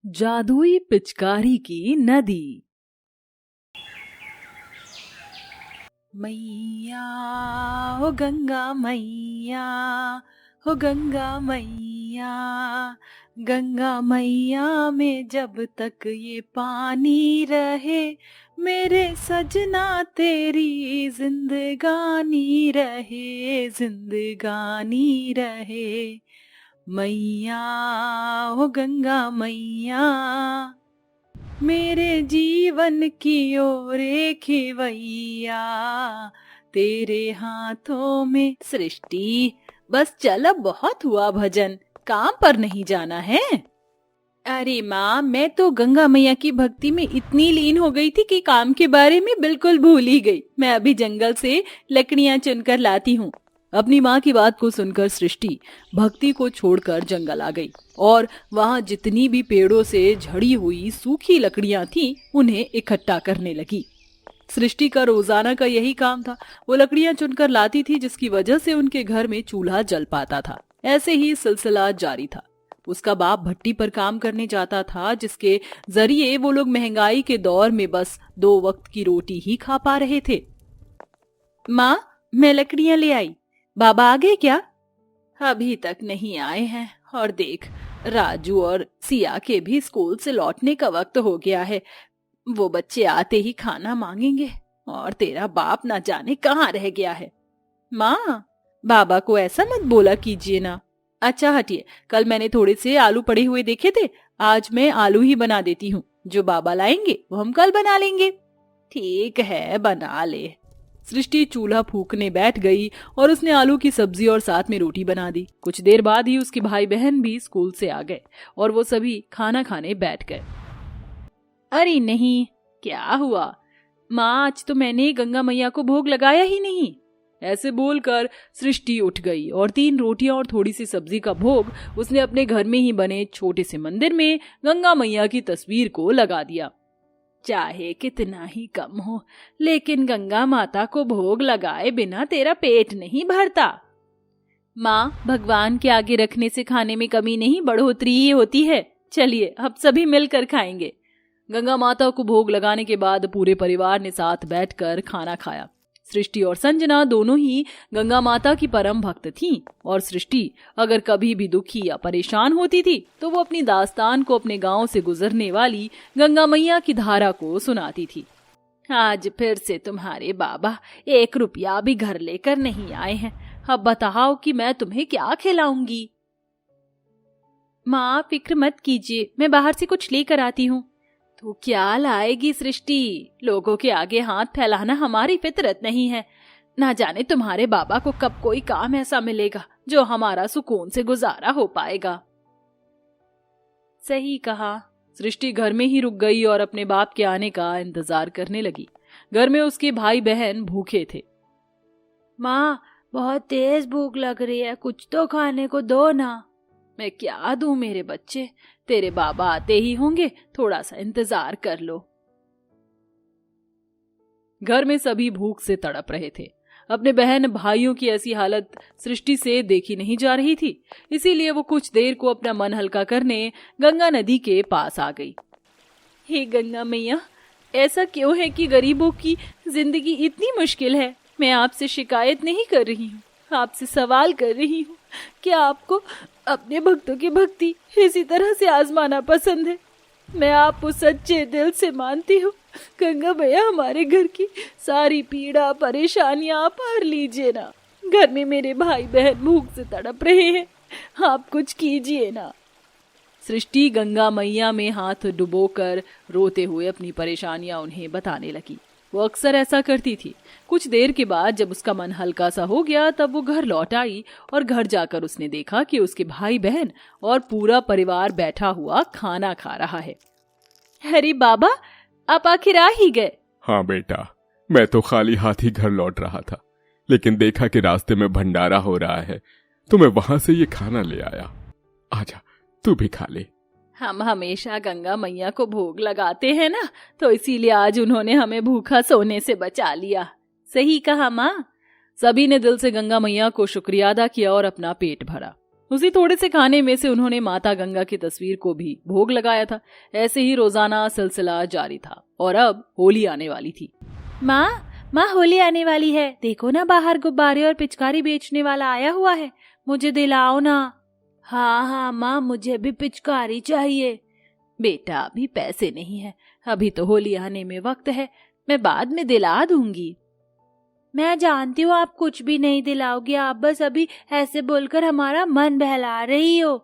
जादुई पिचकारी की नदी। मैया हो गंगा मैया, हो गंगा मैया, गंगा मैया में जब तक ये पानी रहे, मेरे सजना तेरी जिंदगानी रहे, जिंदगानी रहे। मैया हो गंगा मैया, मेरे जीवन की ओर खिवैया, तेरे हाथों में सृष्टि। बस चल, अब बहुत हुआ भजन, काम पर नहीं जाना है। अरे माँ, मैं तो गंगा मैया की भक्ति में इतनी लीन हो गई थी कि काम के बारे में बिल्कुल भूल ही गई। मैं अभी जंगल से लकड़ियां चुनकर लाती हूँ। अपनी माँ की बात को सुनकर सृष्टि भक्ति को छोड़कर जंगल आ गई और वहां जितनी भी पेड़ों से झड़ी हुई सूखी लकड़ियां थीं, उन्हें इकट्ठा करने लगी। सृष्टि का रोजाना का यही काम था। वो लकड़ियां चुनकर लाती थी, जिसकी वजह से उनके घर में चूल्हा जल पाता था। ऐसे ही सिलसिला जारी था। उसका बाप भट्टी पर काम करने जाता था, जिसके जरिए वो लोग महंगाई के दौर में बस 2 वक्त की रोटी ही खा पा रहे थे। माँ, मैं लकड़ियां ले आई। बाबा आ गए क्या? अभी तक नहीं आए हैं। और देख, राजू और सिया के भी स्कूल से लौटने का वक्त हो गया है। वो बच्चे आते ही खाना मांगेंगे और तेरा बाप ना जाने कहाँ रह गया है। माँ, बाबा को ऐसा मत बोला कीजिए ना। अच्छा हटिए, कल मैंने थोड़े से आलू पड़े हुए देखे थे, आज मैं आलू ही बना देती हूँ। जो बाबा लाएंगे वो हम कल बना लेंगे। ठीक है, बना ले। सृष्टि चूल्हा फूकने बैठ गई और उसने आलू की सब्जी और साथ में रोटी बना दी। कुछ देर बाद ही उसके भाई बहन भी स्कूल से आ गए और वो सभी खाना खाने बैठ गए। अरे नहीं, क्या हुआ? माँ, आज तो मैंने गंगा मैया को भोग लगाया ही नहीं। ऐसे बोलकर सृष्टि उठ गई और 3 रोटियां और थोड़ी सी सब्जी का भोग उसने अपने घर में ही बने छोटे से मंदिर में गंगा मैया की तस्वीर को लगा दिया। चाहे कितना ही कम हो, लेकिन गंगा माता को भोग लगाए बिना तेरा पेट नहीं भरता। माँ, भगवान के आगे रखने से खाने में कमी नहीं, बढ़ोतरी ही होती है। चलिए, अब सभी मिलकर खाएंगे। गंगा माता को भोग लगाने के बाद पूरे परिवार ने साथ बैठकर खाना खाया। सृष्टि और संजना दोनों ही गंगा माता की परम भक्त थीं और सृष्टि अगर कभी भी दुखी या परेशान होती थी तो वो अपनी दास्तान को अपने गांव से गुजरने वाली गंगा मैया की धारा को सुनाती थी। आज फिर से तुम्हारे बाबा 1 रुपया भी घर लेकर नहीं आए हैं। अब बताओ कि मैं तुम्हें क्या खिलाऊंगी। माँ, फिक्र मत कीजिए, मैं बाहर से कुछ लेकर आती हूँ। तू क्या लाएगी सृष्टि? लोगों के आगे हाथ फैलाना हमारी फितरत नहीं है। ना जाने तुम्हारे बाबा को कब कोई काम ऐसा मिलेगा जो हमारा सुकून से गुजारा हो पाएगा। सही कहा। सृष्टि घर में ही रुक गई और अपने बाप के आने का इंतजार करने लगी। घर में उसके भाई बहन भूखे थे। माँ, बहुत तेज भूख लग रही है, कुछ तो खाने को दो ना। मैं क्या दूं मेरे बच्चे, तेरे बाबा आते ही होंगे, थोड़ा सा इंतजार कर लो। घर में सभी भूख से तड़प रहे थे। अपने बहन भाइयों की ऐसी हालत सृष्टि से देखी नहीं जा रही थी, इसीलिए वो कुछ देर को अपना मन हल्का करने गंगा नदी के पास आ गई। हे गंगा मैया, ऐसा क्यों है कि गरीबों की जिंदगी इतनी मुश्किल है? मैं आपसे शिकायत नहीं कर रही हूँ, आपसे सवाल कर रही हूँ। क्या आपको अपने भक्तों की भक्ति इसी तरह से आजमाना पसंद है? मैं आपको सच्चे दिल से मानती हूँ। गंगा मैया, हमारे घर की सारी पीड़ा परेशानियां आप पार लीजिए ना। घर में मेरे भाई बहन भूख से तड़प रहे हैं, आप कुछ कीजिए ना। सृष्टि गंगा मैया में हाथ डुबोकर रोते हुए अपनी परेशानियां उन्हें बताने लगी। वो अक्सर ऐसा करती थी। कुछ देर के बाद जब उसका मन हल्का सा हो गया, तब वो घर लौट आई और घर जाकर उसने देखा कि उसके भाई बहन और पूरा परिवार बैठा हुआ खाना खा रहा है। अरे बाबा, आप आखिर आ ही गए। हाँ बेटा, मैं तो खाली हाथ ही घर लौट रहा था, लेकिन देखा कि रास्ते में भंडारा हो रहा है तो मैं वहां से ये खाना ले आया। आजा, तू भी खा ले। हम हमेशा गंगा मैया को भोग लगाते हैं ना, तो इसीलिए आज उन्होंने हमें भूखा सोने से बचा लिया। सही कहा माँ। सभी ने दिल से गंगा मैया को शुक्रिया अदा किया और अपना पेट भरा। उसी थोड़े से खाने में से उन्होंने माता गंगा की तस्वीर को भी भोग लगाया था। ऐसे ही रोजाना सिलसिला जारी था और अब होली आने वाली थी। माँ होली आने वाली है, देखो ना बाहर गुब्बारे और पिचकारी बेचने वाला आया हुआ है, मुझे दिलाओ ना। हाँ माँ, मुझे भी पिचकारी चाहिए। बेटा अभी पैसे नहीं है, अभी तो होली आने में वक्त है, मैं बाद में दिला दूंगी। मैं जानती हूँ आप कुछ भी नहीं दिलाओगी, आप बस अभी ऐसे बोलकर हमारा मन बहला रही हो।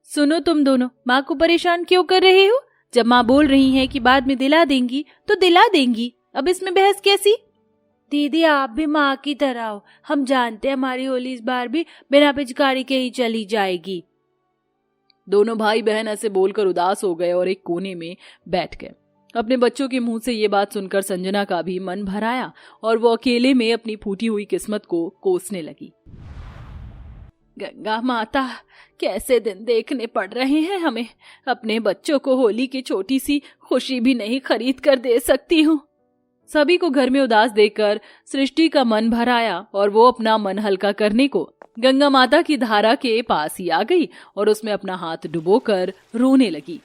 सुनो तुम दोनों, माँ को परेशान क्यों कर रहे हो? जब माँ बोल रही हैं कि बाद में दिला देंगी तो दिला देंगी, अब इसमें बहस कैसी? दीदी आप भी माँ की तरह हो, हम जानते हैं हमारी होली इस बार भी बिना पिचकारी के ही चली जाएगी। दोनों भाई बहन ऐसे बोलकर उदास हो गए और एक कोने में बैठ गए। अपने बच्चों के मुंह से ये बात सुनकर संजना का भी मन भर आया और वो अकेले में अपनी फूटी हुई किस्मत को कोसने लगी। गंगा माता, कैसे दिन देखने पड़ रहे हैं हमें, अपने बच्चों को होली की छोटी सी खुशी भी नहीं खरीद कर दे सकती हूँ। सभी को घर में उदास देखकर सृष्टि का मन भर आया और वो अपना मन हल्का करने को गंगा माता की धारा के पास ही आ गई और उसमें अपना हाथ डुबोकर रोने लगी।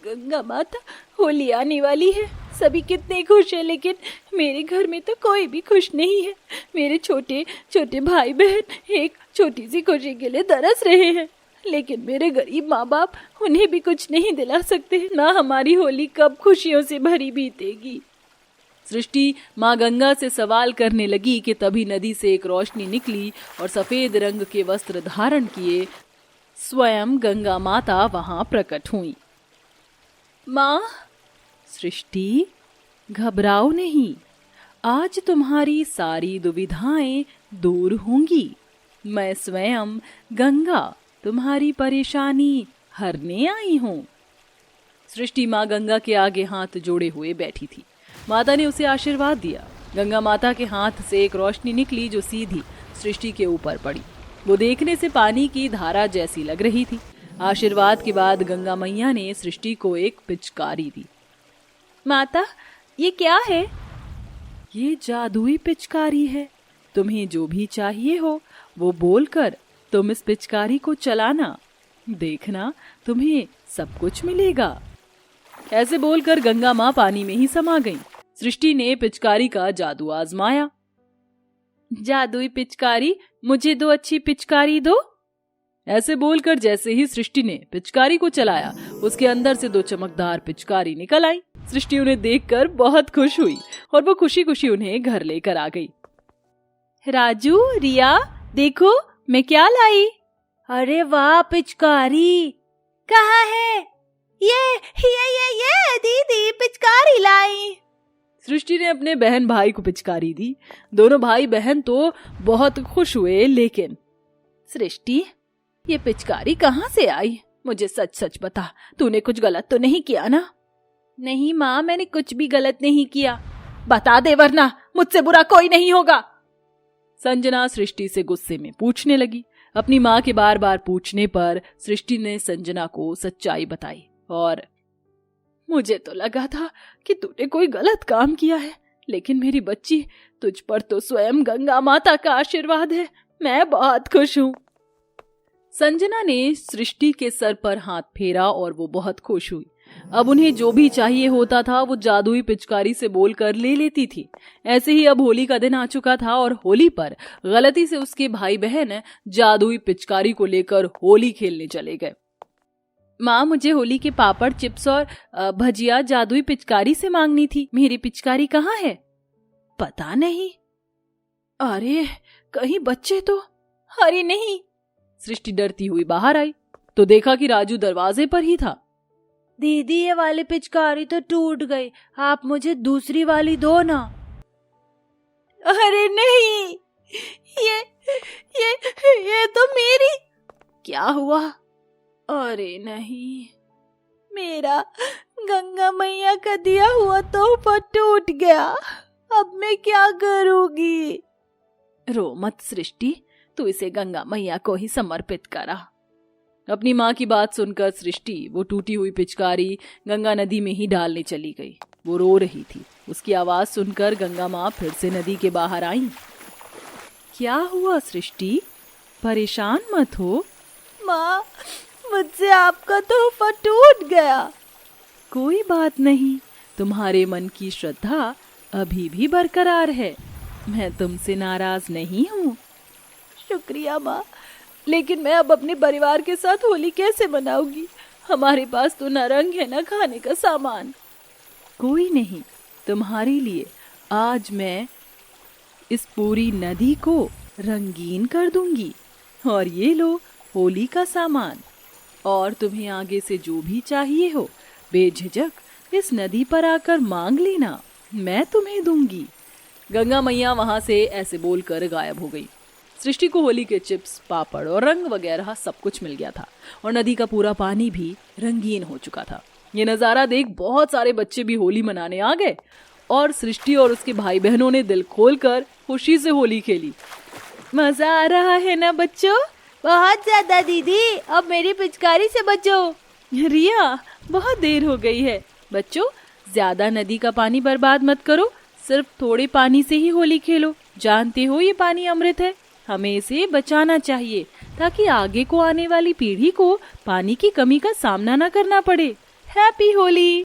गंगा माता, होली आने वाली है, सभी कितने खुश हैं, लेकिन मेरे घर में तो कोई भी खुश नहीं है। मेरे छोटे छोटे भाई बहन एक छोटी सी खुशी के लिए तरस रहे हैं, लेकिन मेरे गरीब माँ बाप उन्हें भी कुछ नहीं दिला सकते। ना हमारी होली कब खुशियों से भरी बीतेगी। सृष्टि माँ गंगा से सवाल करने लगी कि तभी नदी से एक रोशनी निकली और सफेद रंग के वस्त्र धारण किए स्वयं गंगा माता वहां प्रकट हुई। माँ, सृष्टि घबराओ नहीं, आज तुम्हारी सारी दुविधाएं दूर होंगी। मैं स्वयं गंगा तुम्हारी परेशानी हरने आई हूँ। सृष्टि माँ गंगा के आगे हाथ जोड़े हुए बैठी थी। माता ने उसे आशीर्वाद दिया। गंगा माता के हाथ से एक रोशनी निकली जो सीधी सृष्टि के ऊपर पड़ी। वो देखने से पानी की धारा जैसी लग रही थी। आशीर्वाद के बाद गंगा मैया ने सृष्टि को एक पिचकारी दी। माता, ये क्या है? ये जादुई पिचकारी है, तुम्हें जो भी चाहिए हो वो बोलकर तुम इस पिचकारी को चलाना, देखना तुम्हें सब कुछ मिलेगा। ऐसे बोलकर गंगा माँ पानी में ही समा गईं। सृष्टि ने पिचकारी का जादू आजमाया। जादुई पिचकारी, मुझे दो अच्छी पिचकारी दो। ऐसे बोलकर जैसे ही सृष्टि ने पिचकारी को चलाया, उसके अंदर से दो चमकदार पिचकारी निकल आई। सृष्टि उन्हें देखकर बहुत खुश हुई और वो खुशी खुशी उन्हें घर लेकर आ गई। राजू, रिया, देखो मैं क्या लाई। अरे वाह, पिचकारी कहाँ है? ये दीदी पिचकारी लाई। सृष्टि ने अपने बहन भाई को पिचकारी दी। दोनों भाई बहन तो बहुत खुश हुए, लेकिन सृष्टि, ये पिचकारी कहाँ से आई? मुझे सच सच बता, तूने कुछ गलत तो नहीं किया ना? नहीं माँ, मैंने कुछ भी गलत नहीं किया। बता दे वरना मुझसे बुरा कोई नहीं होगा। संजना सृष्टि से गुस्से में पूछने लगी। अपनी माँ के बार बार पूछने पर सृष्टि ने संजना को सच्चाई बताई और मुझे तो लगा था कि तूने कोई गलत काम किया है, लेकिन मेरी बच्ची, तुझ पर तो स्वयं गंगा माता का आशीर्वाद है। मैं बहुत खुश हूँ। संजना ने सृष्टि के सर पर हाथ फेरा और वो बहुत खुश हुई। अब उन्हें जो भी चाहिए होता था वो जादुई पिचकारी से बोलकर ले लेती थी। ऐसे ही अब होली का दिन आ चुका था और होली पर गलती से उसके भाई बहन जादुई पिचकारी को लेकर होली खेलने चले गए। माँ, मुझे होली के पापड़, चिप्स और भजिया जादुई पिचकारी से मांगनी थी। मेरी पिचकारी कहाँ है? पता नहीं। अरे कहीं बच्चे तो? अरे नहीं। सृष्टि डरती हुई बाहर आई तो देखा कि राजू दरवाजे पर ही था। दीदी, ये वाली पिचकारी तो टूट गई, आप मुझे दूसरी वाली दो ना। अरे नहीं, ये तो मेरी। क्या हुआ? अरे नहीं, मेरा गंगा मैया का दिया हुआ तोहफा टूट गया, अब मैं क्या करूंगी? रो मत सृष्टि, तू इसे गंगा मैया को ही समर्पित करा। अपनी माँ की बात सुनकर सृष्टि वो टूटी हुई पिचकारी गंगा नदी में ही डालने चली गई। वो रो रही थी। उसकी आवाज सुनकर गंगा माँ फिर से नदी के बाहर आई। क्या हुआ सृष्टि, परेशान मत हो। माँ, मुझसे आपका तोहफा टूट गया। कोई बात नहीं, तुम्हारे मन की श्रद्धा अभी भी बरकरार है। मैं तुमसे नाराज नहीं हूँ। शुक्रिया माँ, लेकिन मैं अब अपने परिवार के साथ होली कैसे मनाऊंगी? हमारे पास तो न रंग है न खाने का सामान। कोई नहीं, तुम्हारे लिए आज मैं इस पूरी नदी को रंगीन कर दूंगी। और ये लो होली का सामान। और तुम्हें आगे से जो भी चाहिए हो बेझिझक इस नदी पर आकर मांग लेना, मैं तुम्हें दूंगी। गंगा मैया वहां से ऐसे बोलकर गायब हो गई। सृष्टि को होली के चिप्स, पापड़ और रंग वगैरह सब कुछ मिल गया था और नदी का पूरा पानी भी रंगीन हो चुका था। ये नज़ारा देख बहुत सारे बच्चे भी होली मनाने आ गए और सृष्टि और उसके भाई बहनों ने दिल खोलकर खुशी से होली खेली। मजा आ रहा है ना बच्चों? बहुत ज्यादा दीदी, अब मेरी पिचकारी से बचो। रिया, बहुत देर हो गई है। बच्चों, ज्यादा नदी का पानी बर्बाद मत करो, सिर्फ थोड़े पानी से ही होली खेलो। जानते हो ये पानी अमृत है, हमें इसे बचाना चाहिए ताकि आगे को आने वाली पीढ़ी को पानी की कमी का सामना न करना पड़े। हैप्पी होली।